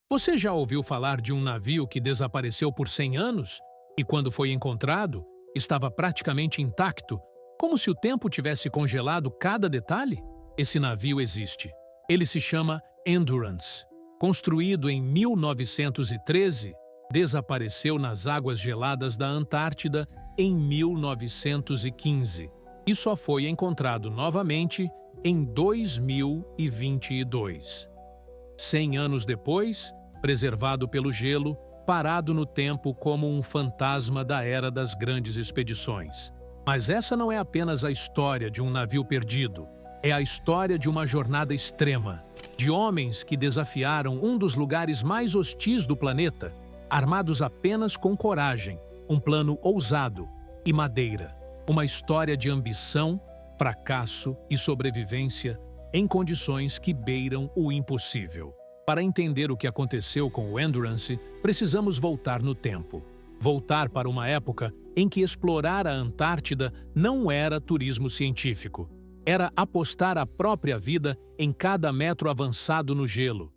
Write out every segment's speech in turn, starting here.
Você já ouviu falar de um navio que desapareceu por 100 anos e, quando foi encontrado, estava praticamente intacto, como se o tempo tivesse congelado cada detalhe? Esse navio existe. Ele se chama Endurance. Construído em 1913, desapareceu nas águas geladas da Antártida em 1915 e só foi encontrado novamente em 2022. 100 anos depois, preservado pelo gelo, parado no tempo como um fantasma da era das grandes expedições. Mas essa não é apenas a história de um navio perdido. É a história de uma jornada extrema, de homens que desafiaram um dos lugares mais hostis do planeta, armados apenas com coragem, um plano ousado e madeira. Uma história de ambição, fracasso e sobrevivência em condições que beiram o impossível. Para entender o que aconteceu com o Endurance, precisamos voltar no tempo. Voltar para uma época em que explorar a Antártida não era turismo científico. Era apostar a própria vida em cada metro avançado no gelo.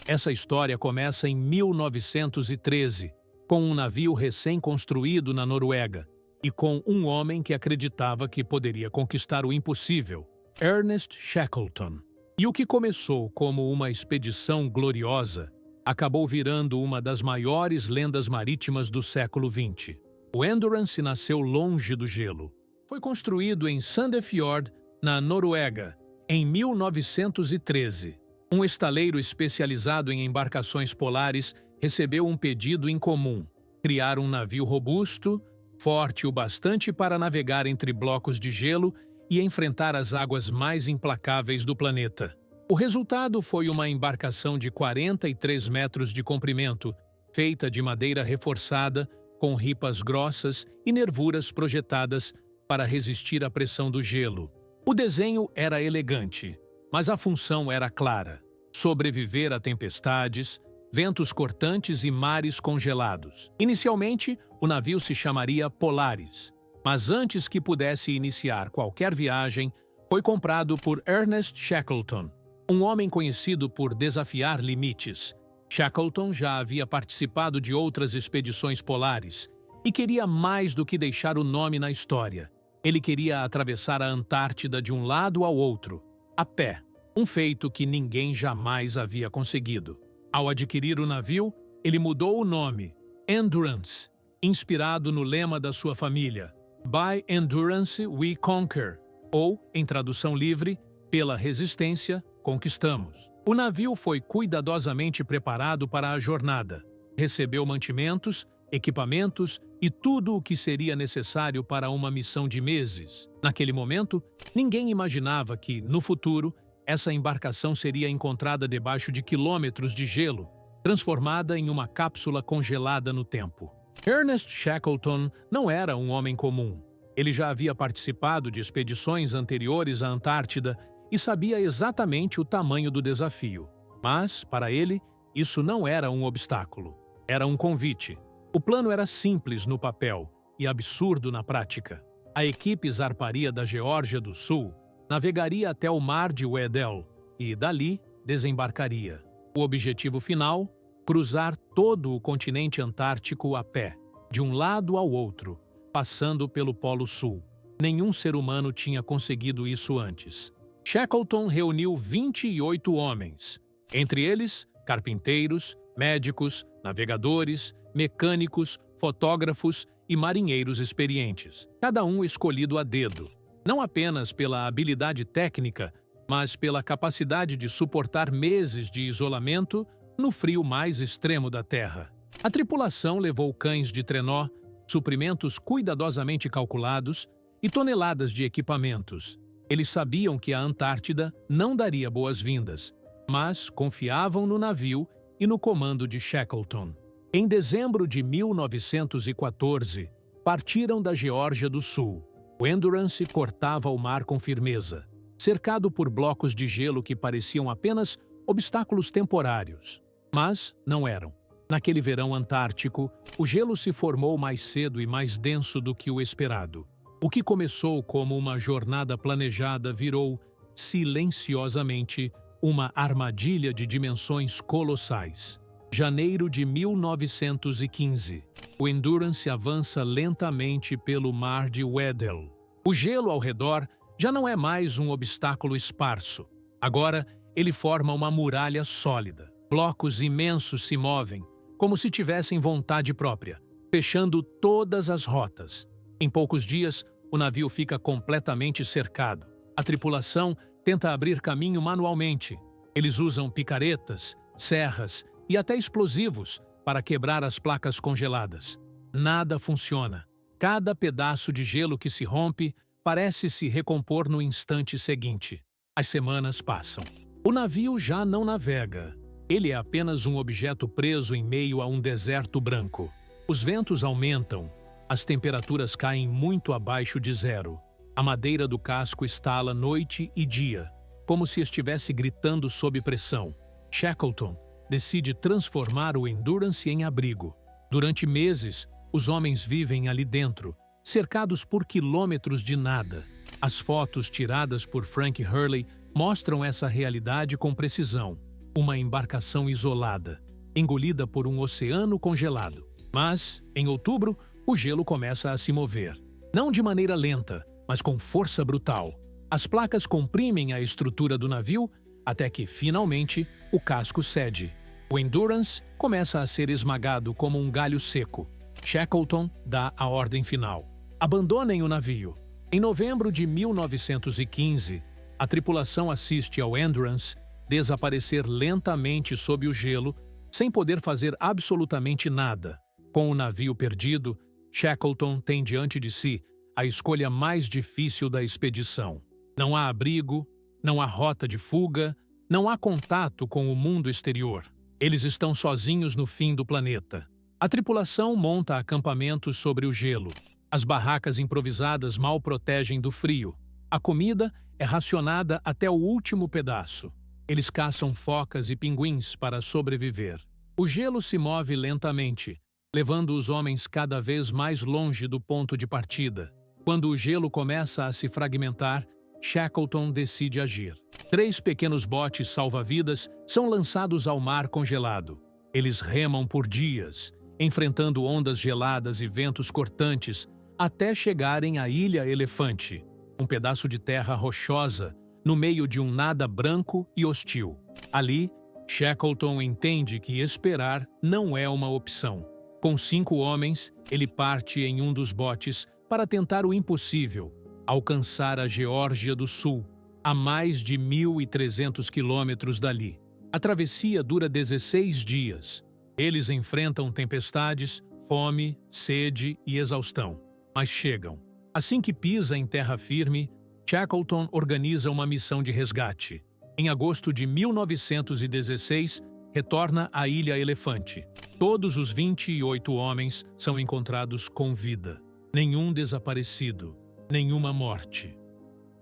Essa história começa em 1913, com um navio recém-construído na Noruega e com um homem que acreditava que poderia conquistar o impossível, Ernest Shackleton. E o que começou como uma expedição gloriosa acabou virando uma das maiores lendas marítimas do século XX. O Endurance nasceu longe do gelo. Foi construído em Sandefjord, na Noruega, em 1913. Um estaleiro especializado em embarcações polares recebeu um pedido incomum: criar um navio robusto, forte o bastante para navegar entre blocos de gelo e enfrentar as águas mais implacáveis do planeta. O resultado foi uma embarcação de 43 metros de comprimento, feita de madeira reforçada, com ripas grossas e nervuras projetadas para resistir à pressão do gelo. O desenho era elegante, mas a função era clara: sobreviver a tempestades, ventos cortantes e mares congelados. Inicialmente, o navio se chamaria Polaris, mas antes que pudesse iniciar qualquer viagem, foi comprado por Ernest Shackleton, um homem conhecido por desafiar limites. Shackleton já havia participado de outras expedições polares e queria mais do que deixar o nome na história. Ele queria atravessar a Antártida de um lado ao outro, a pé, um feito que ninguém jamais havia conseguido. Ao adquirir o navio, ele mudou o nome, Endurance, inspirado no lema da sua família, By Endurance We Conquer, ou, em tradução livre, pela resistência, conquistamos. O navio foi cuidadosamente preparado para a jornada. Recebeu mantimentos, equipamentos e tudo o que seria necessário para uma missão de meses. Naquele momento, ninguém imaginava que, no futuro, essa embarcação seria encontrada debaixo de quilômetros de gelo, transformada em uma cápsula congelada no tempo. Ernest Shackleton não era um homem comum. Ele já havia participado de expedições anteriores à Antártida e sabia exatamente o tamanho do desafio. Mas, para ele, isso não era um obstáculo. Era um convite. O plano era simples no papel e absurdo na prática. A equipe zarparia da Geórgia do Sul, navegaria até o Mar de Weddell e, dali, desembarcaria. O objetivo final: cruzar todo o continente antártico a pé, de um lado ao outro, passando pelo Polo Sul. Nenhum ser humano tinha conseguido isso antes. Shackleton reuniu 28 homens, entre eles carpinteiros, médicos, navegadores, mecânicos, fotógrafos e marinheiros experientes, cada um escolhido a dedo, não apenas pela habilidade técnica, mas pela capacidade de suportar meses de isolamento no frio mais extremo da Terra. A tripulação levou cães de trenó, suprimentos cuidadosamente calculados e toneladas de equipamentos. Eles sabiam que a Antártida não daria boas-vindas, mas confiavam no navio e no comando de Shackleton. Em dezembro de 1914, partiram da Geórgia do Sul. O Endurance cortava o mar com firmeza, cercado por blocos de gelo que pareciam apenas obstáculos temporários. Mas não eram. Naquele verão antártico, o gelo se formou mais cedo e mais denso do que o esperado. O que começou como uma jornada planejada virou, silenciosamente, uma armadilha de dimensões colossais. Janeiro de 1915. O Endurance avança lentamente pelo mar de Weddell. O gelo ao redor já não é mais um obstáculo esparso. Agora, ele forma uma muralha sólida. Blocos imensos se movem, como se tivessem vontade própria, fechando todas as rotas. Em poucos dias, o navio fica completamente cercado. A tripulação tenta abrir caminho manualmente. Eles usam picaretas, serras e até explosivos para quebrar as placas congeladas. Nada funciona. Cada pedaço de gelo que se rompe parece se recompor no instante seguinte. As semanas passam. O navio já não navega. Ele é apenas um objeto preso em meio a um deserto branco. Os ventos aumentam. As temperaturas caem muito abaixo de zero. A madeira do casco estala noite e dia, como se estivesse gritando sob pressão. Shackleton decide transformar o Endurance em abrigo. Durante meses, os homens vivem ali dentro, cercados por quilômetros de nada. As fotos tiradas por Frank Hurley mostram essa realidade com precisão. Uma embarcação isolada, engolida por um oceano congelado. Mas, em outubro, o gelo começa a se mover. Não de maneira lenta, mas com força brutal. As placas comprimem a estrutura do navio até que, finalmente, o casco cede. O Endurance começa a ser esmagado como um galho seco. Shackleton dá a ordem final. Abandonem o navio. Em novembro de 1915, a tripulação assiste ao Endurance desaparecer lentamente sob o gelo, sem poder fazer absolutamente nada. Com o navio perdido, Shackleton tem diante de si a escolha mais difícil da expedição. Não há abrigo, não há rota de fuga, não há contato com o mundo exterior. Eles estão sozinhos no fim do planeta. A tripulação monta acampamentos sobre o gelo. As barracas improvisadas mal protegem do frio. A comida é racionada até o último pedaço. Eles caçam focas e pinguins para sobreviver. O gelo se move lentamente, levando os homens cada vez mais longe do ponto de partida. Quando o gelo começa a se fragmentar, Shackleton decide agir. 3 pequenos botes salva-vidas são lançados ao mar congelado. Eles remam por dias, enfrentando ondas geladas e ventos cortantes, até chegarem à Ilha Elefante, um pedaço de terra rochosa no meio de um nada branco e hostil. Ali, Shackleton entende que esperar não é uma opção. Com 5 homens, ele parte em um dos botes para tentar o impossível, alcançar a Geórgia do Sul, a mais de 1.300 quilômetros dali. A travessia dura 16 dias. Eles enfrentam tempestades, fome, sede e exaustão, mas chegam. Assim que pisa em terra firme, Shackleton organiza uma missão de resgate. Em agosto de 1916, retorna à Ilha Elefante. Todos os 28 homens são encontrados com vida. Nenhum desaparecido, nenhuma morte.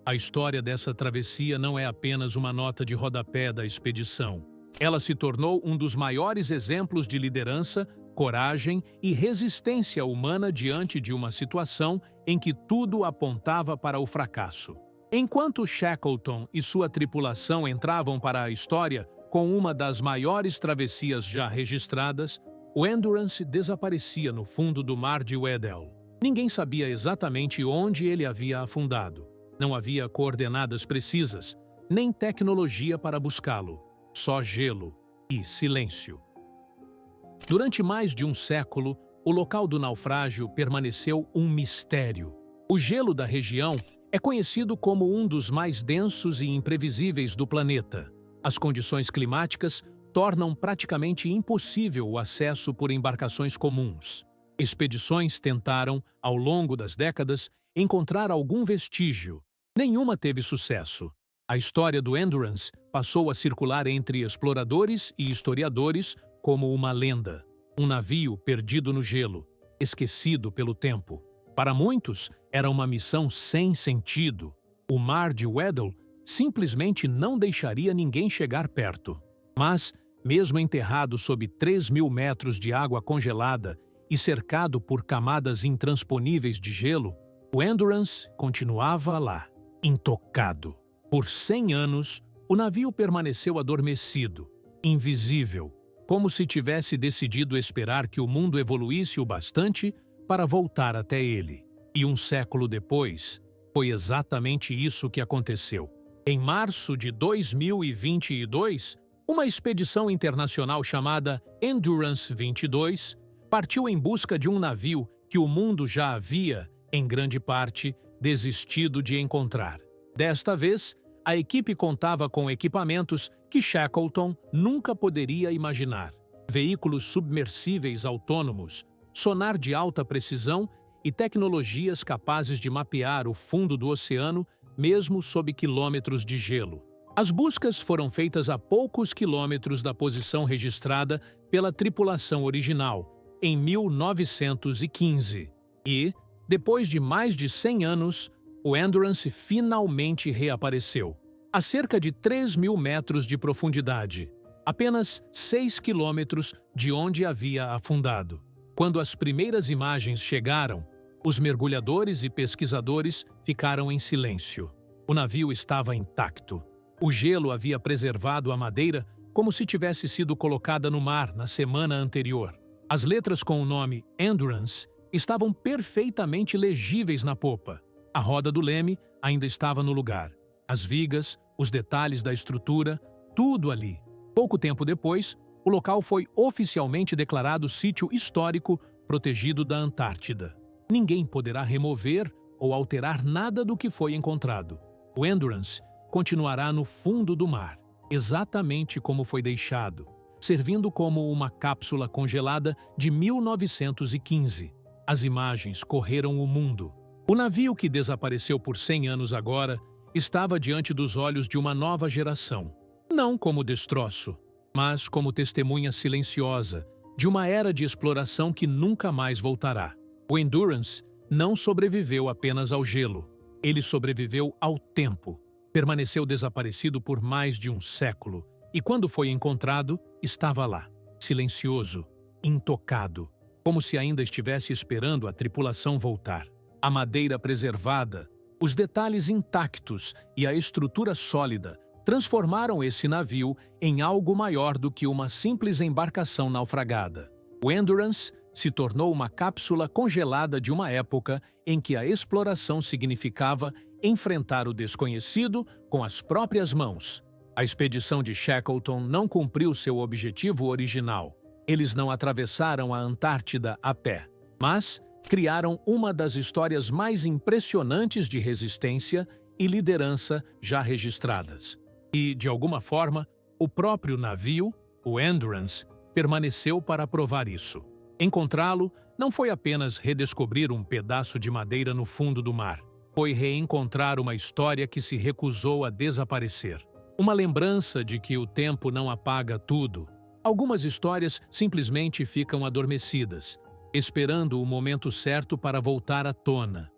A história dessa travessia não é apenas uma nota de rodapé da expedição. Ela se tornou um dos maiores exemplos de liderança, coragem e resistência humana diante de uma situação em que tudo apontava para o fracasso. Enquanto Shackleton e sua tripulação entravam para a história com uma das maiores travessias já registradas, o Endurance desaparecia no fundo do mar de Weddell. Ninguém sabia exatamente onde ele havia afundado. Não havia coordenadas precisas, nem tecnologia para buscá-lo. Só gelo e silêncio. Durante mais de um século, o local do naufrágio permaneceu um mistério. O gelo da região é conhecido como um dos mais densos e imprevisíveis do planeta. As condições climáticas tornam praticamente impossível o acesso por embarcações comuns. Expedições tentaram, ao longo das décadas, encontrar algum vestígio. Nenhuma teve sucesso. A história do Endurance passou a circular entre exploradores e historiadores como uma lenda. Um navio perdido no gelo, esquecido pelo tempo. Para muitos, era uma missão sem sentido. O mar de Weddell simplesmente não deixaria ninguém chegar perto. Mas, mesmo enterrado sob 3.000 metros de água congelada e cercado por camadas intransponíveis de gelo, o Endurance continuava lá, intocado. Por 100 anos, O navio permaneceu adormecido, invisível, como se tivesse decidido esperar que o mundo evoluísse o bastante para voltar até ele. E um século depois, foi exatamente isso que aconteceu. Em março de 2022, uma expedição internacional chamada Endurance 22 partiu em busca de um navio que o mundo já havia, em grande parte, desistido de encontrar. Desta vez, a equipe contava com equipamentos que Shackleton nunca poderia imaginar. Veículos submersíveis autônomos, sonar de alta precisão e tecnologias capazes de mapear o fundo do oceano, mesmo sob quilômetros de gelo. As buscas foram feitas a poucos quilômetros da posição registrada pela tripulação original, em 1915. E, depois de mais de 100 anos, o Endurance finalmente reapareceu. A cerca de 3.000 metros de profundidade, apenas 6 quilômetros de onde havia afundado. Quando as primeiras imagens chegaram, os mergulhadores e pesquisadores ficaram em silêncio. O navio estava intacto. O gelo havia preservado a madeira como se tivesse sido colocada no mar na semana anterior. As letras com o nome Endurance estavam perfeitamente legíveis na popa. A roda do leme ainda estava no lugar. As vigas, os detalhes da estrutura, tudo ali. Pouco tempo depois, o local foi oficialmente declarado sítio histórico protegido da Antártida. Ninguém poderá remover ou alterar nada do que foi encontrado. O Endurance continuará no fundo do mar, exatamente como foi deixado, servindo como uma cápsula congelada de 1915. As imagens correram o mundo. O navio que desapareceu por 100 anos agora estava diante dos olhos de uma nova geração. Não como destroço, mas como testemunha silenciosa de uma era de exploração que nunca mais voltará. O Endurance não sobreviveu apenas ao gelo. Ele sobreviveu ao tempo. Permaneceu desaparecido por mais de um século e, quando foi encontrado, estava lá, silencioso, intocado, como se ainda estivesse esperando a tripulação voltar. A madeira preservada, os detalhes intactos e a estrutura sólida transformaram esse navio em algo maior do que uma simples embarcação naufragada. O Endurance se tornou uma cápsula congelada de uma época em que a exploração significava enfrentar o desconhecido com as próprias mãos. A expedição de Shackleton não cumpriu seu objetivo original. Eles não atravessaram a Antártida a pé, mas criaram uma das histórias mais impressionantes de resistência e liderança já registradas. E, de alguma forma, o próprio navio, o Endurance, permaneceu para provar isso. Encontrá-lo não foi apenas redescobrir um pedaço de madeira no fundo do mar. Foi reencontrar uma história que se recusou a desaparecer. Uma lembrança de que o tempo não apaga tudo. Algumas histórias simplesmente ficam adormecidas, esperando o momento certo para voltar à tona.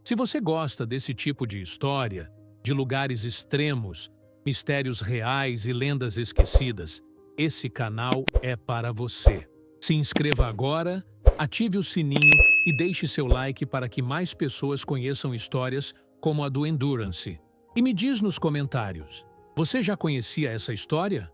Se você gosta desse tipo de história, de lugares extremos, mistérios reais e lendas esquecidas, esse canal é para você. Se inscreva agora, ative o sininho e deixe seu like para que mais pessoas conheçam histórias como a do Endurance. E me diz nos comentários, você já conhecia essa história?